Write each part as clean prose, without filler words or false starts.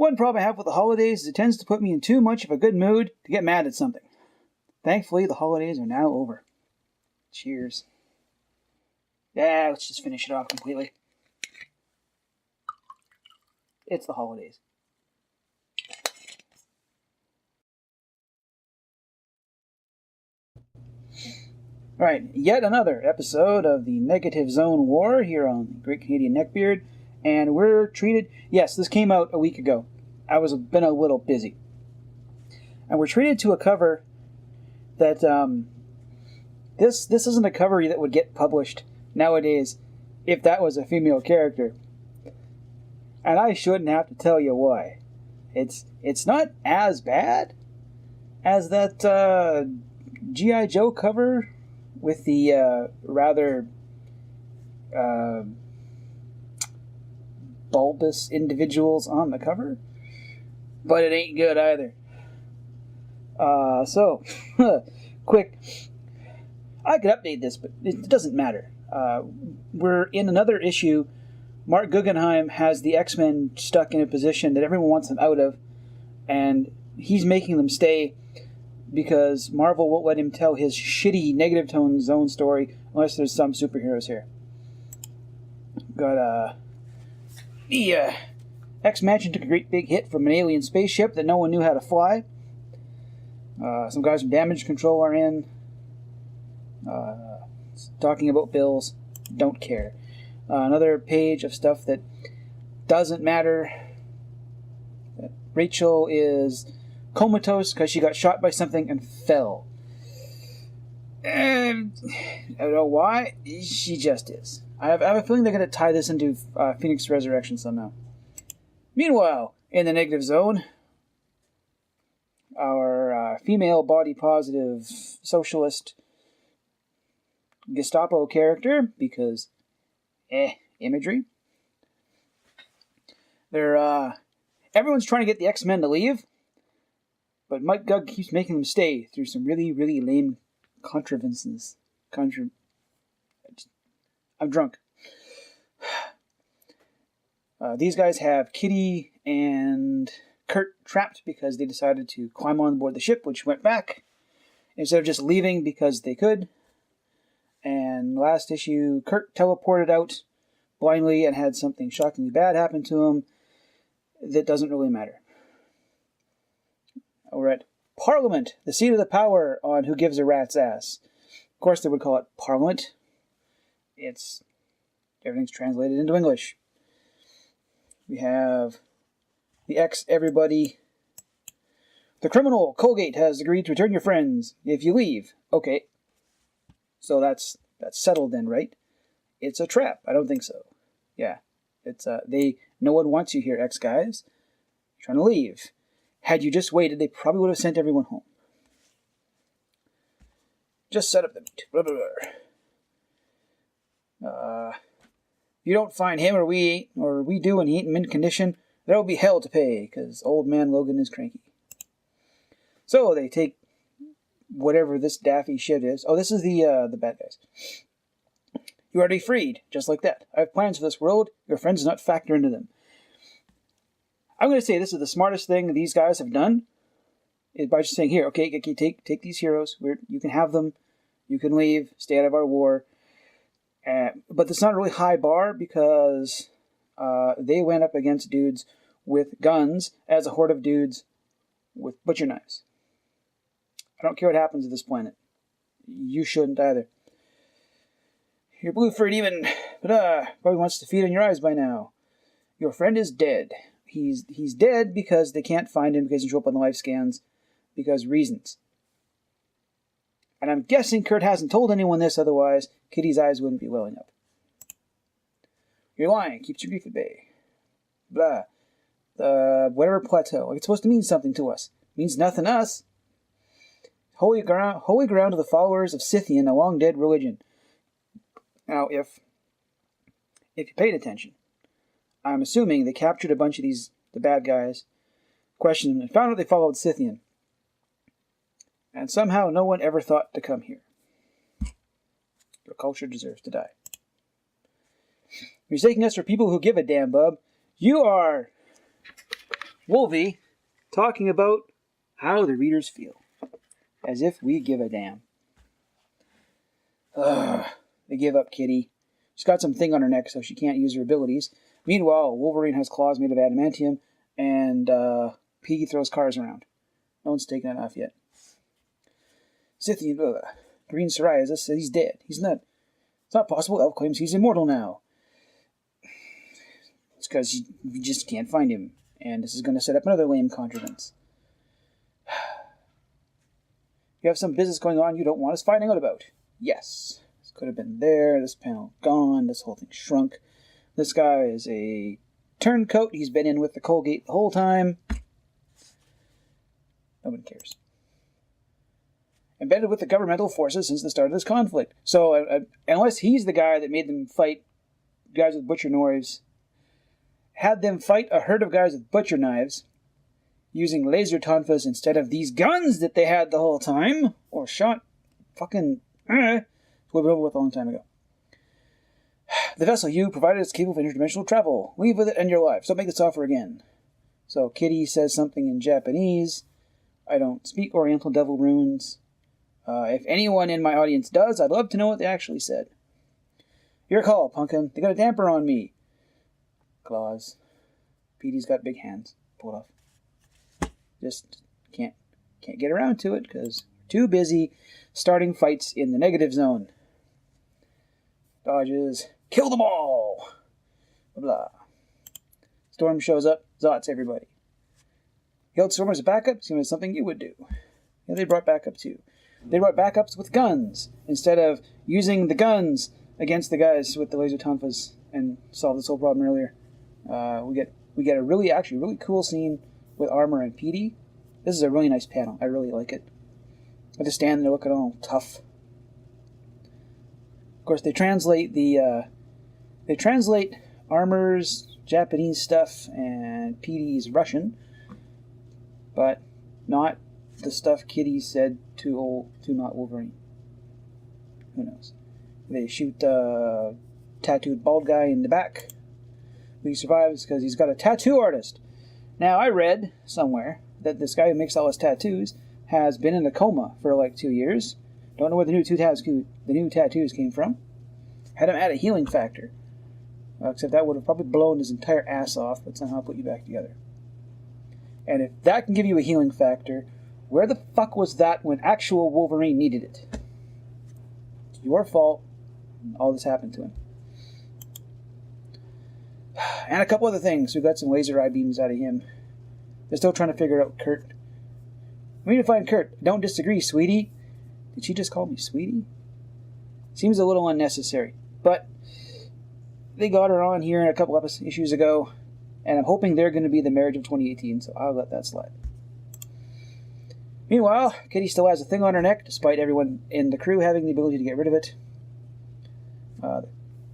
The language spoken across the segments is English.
One problem I have with the holidays is it tends to put me in too much of a good mood to get mad at something. Thankfully, the holidays are now over. Cheers. Yeah, let's just finish it off completely. It's the holidays. Alright, yet another episode of the Negative Zone War here on the Great Canadian Neckbeard. And we're treated... Yes, this came out a week ago. I was been a little busy. And we're treated to a cover that... This isn't a cover that would get published nowadays if that was a female character. And I shouldn't have to tell you why. It's not as bad as that G.I. Joe cover with the rather bulbous individuals on the cover. But it ain't good either. So, quick. I could update this, but it doesn't matter. We're in another issue. Mark Guggenheim has the X-Men stuck in a position that everyone wants them out of, and he's making them stay because Marvel won't let him tell his shitty Negative Tone Zone story unless there's some superheroes here. Got the X-Mansion took a great big hit from an alien spaceship that no one knew how to fly. Some guys from Damage Control are in. Talking about bills. Don't care. Another page of stuff that doesn't matter. Rachel is comatose because she got shot by something and fell. And I don't know why. She just is. I have a feeling they're going to tie this into Phoenix Resurrection somehow. Meanwhile, in the Negative Zone, our female body positive socialist Gestapo character, because imagery. Everyone's trying to get the X-Men to leave, but Mark Gug keeps making them stay through some really, really lame contrivances. I'm drunk. These guys have Kitty and Kurt trapped because they decided to climb on board the ship, which went back, instead of just leaving because they could. And last issue, Kurt teleported out blindly and had something shockingly bad happen to him that doesn't really matter. We're at Parliament, the seat of the power on Who Gives a Rat's Ass. Of course they would call it Parliament. Everything's translated into English. We have the ex-everybody. The criminal, Colgate, has agreed to return your friends if you leave. Okay. So that's settled then, right? It's a trap. I don't think so. Yeah. No one wants you here, ex-guys. You're trying to leave. Had you just waited, they probably would have sent everyone home. Just set up the meet. Blah, blah, blah. You don't find him or we do and he ain't in mint condition, there will be hell to pay, because old man Logan is cranky. So they take whatever this daffy shit is. Oh, this is the bad guys. You are to be freed, just like that. I have plans for this world. Your friends do not factor into them. I'm going to say this is the smartest thing these guys have done, is by just saying, here, okay, take these heroes. You can have them. You can leave. Stay out of our war. But it's not a really high bar because they went up against dudes with guns as a horde of dudes with butcher knives. I don't care what happens to this planet. You shouldn't either. You're blue for a demon, but probably wants to feed on your eyes by now. Your friend is dead. He's dead because they can't find him because he showed up on the life scans because reasons. And I'm guessing Kurt hasn't told anyone this, otherwise Kitty's eyes wouldn't be welling up. You're lying. Keeps your grief at bay. Blah. Whatever plateau. It's supposed to mean something to us. It means nothing to us. Holy ground to the followers of Scythian, a long-dead religion. Now, if you paid attention, I'm assuming they captured a bunch of the bad guys, questioned them, and found out they followed Scythian. And somehow no one ever thought to come here. Your culture deserves to die. You're taking us for people who give a damn, bub. You're Wolvie talking about how the readers feel. As if we give a damn. They give up Kitty. She's got some thing on her neck, so she can't use her abilities. Meanwhile, Wolverine has claws made of adamantium, and Piggy throws cars around. No one's taken it off yet. Scythian, green psoriasis says he's dead. He's not. It's not possible. Elf claims he's immortal now. It's because you just can't find him. And this is going to set up another lame contrivance. You have some business going on you don't want us finding out about. Yes. This could have been there. This panel gone. This whole thing shrunk. This guy is a turncoat. He's been in with the Colgate the whole time. Nobody cares. Embedded with the governmental forces since the start of this conflict. So, unless he's the guy that made them fight guys with butcher knives, had them fight a herd of guys with butcher knives, using laser tonfas instead of these guns that they had the whole time, or shot fucking... It would have been over with a long time ago. The vessel you provided is capable of interdimensional travel. Leave with it and your life. Don't make this offer again. So Kitty says something in Japanese. I don't speak Oriental Devil runes. If anyone in my audience does, I'd love to know what they actually said. Your call, Pumpkin. They got a damper on me. Claws. Petey's got big hands. Pull it off. Just can't get around to it because too busy starting fights in the negative zone. Dodges. Kill them all! Blah, blah. Storm shows up. Zots everybody. Held Storm as a backup seemed like something you would do. Yeah, they brought backup too. They brought backups with guns instead of using the guns against the guys with the laser tonfas and solve this whole problem earlier. We get a really cool scene with Armor and Petey. This is a really nice panel. I really like it. I just stand there looking all tough. Of course, they translate Armor's Japanese stuff and Petey's Russian, but not the stuff Kitty said to not Wolverine. Who knows? They shoot a tattooed bald guy in the back. He survives because he's got a tattoo artist. Now, I read somewhere that this guy who makes all his tattoos has been in a coma for like 2 years. Don't know where the new tattoos came from. Had him add a healing factor. Except that would have probably blown his entire ass off, but somehow put you back together. And if that can give you a healing factor, where the fuck was that when actual Wolverine needed it? It's your fault. All this happened to him. And a couple other things. We got some laser eye beams out of him. They're still trying to figure out Kurt. We need to find Kurt. Don't disagree, sweetie. Did she just call me sweetie? Seems a little unnecessary. But they got her on here a couple issues ago. And I'm hoping they're going to be the marriage of 2018, so I'll let that slide. Meanwhile, Kitty still has a thing on her neck, despite everyone in the crew having the ability to get rid of it.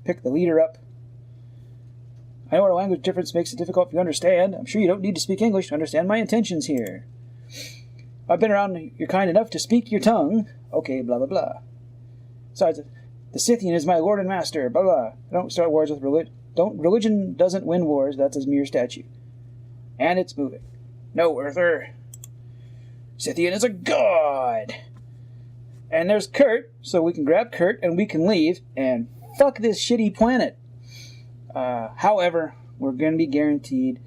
Pick the leader up. I know our language difference makes it difficult for you to understand. I'm sure you don't need to speak English to understand my intentions here. I've been around your kind enough to speak your tongue. Okay, blah, blah, blah. Besides, the Scythian is my lord and master, blah, blah. Don't start wars with religion. Religion doesn't win wars, that's a mere statue. And it's moving. No, Earther. Scythian is a god! And there's Kurt, so we can grab Kurt and we can leave and fuck this shitty planet. However, we're going to be guaranteed,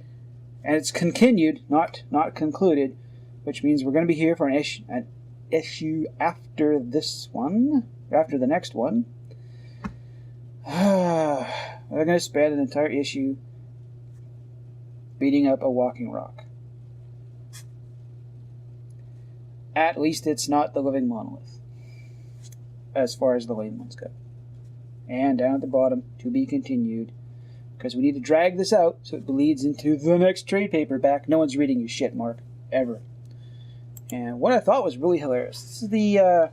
and it's continued, not concluded, which means we're going to be here for an issue after this one, after the next one. We're going to spend an entire issue beating up a walking rock. At least it's not the living monolith, as far as the lame ones go. And down at the bottom, to be continued, because we need to drag this out so it bleeds into the next trade paperback. No one's reading your shit, Mark, ever. And what I thought was really hilarious, this is their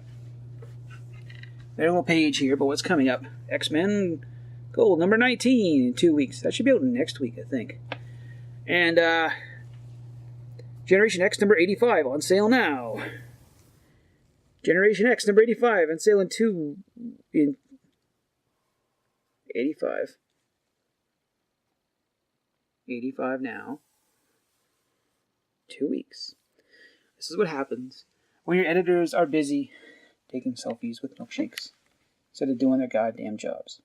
little page here, but what's coming up? X-Men Gold number 19 in 2 weeks. That should be out next week, I think. And Generation X number 85 on sale now. Generation X number 85 on sale in 85. 85 now. 2 weeks. This is what happens when your editors are busy taking selfies with milkshakes instead of doing their goddamn jobs.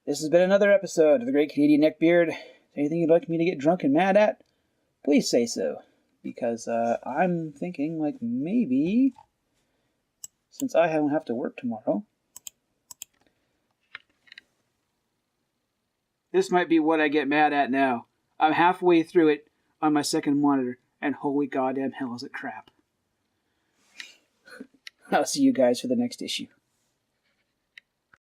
This has been another episode of The Great Canadian Neckbeard. Anything you'd like me to get drunk and mad at, please say so. Because I'm thinking, like, maybe, since I don't have to work tomorrow, this might be what I get mad at now. I'm halfway through it on my second monitor, and holy goddamn hell is it crap. I'll see you guys for the next issue.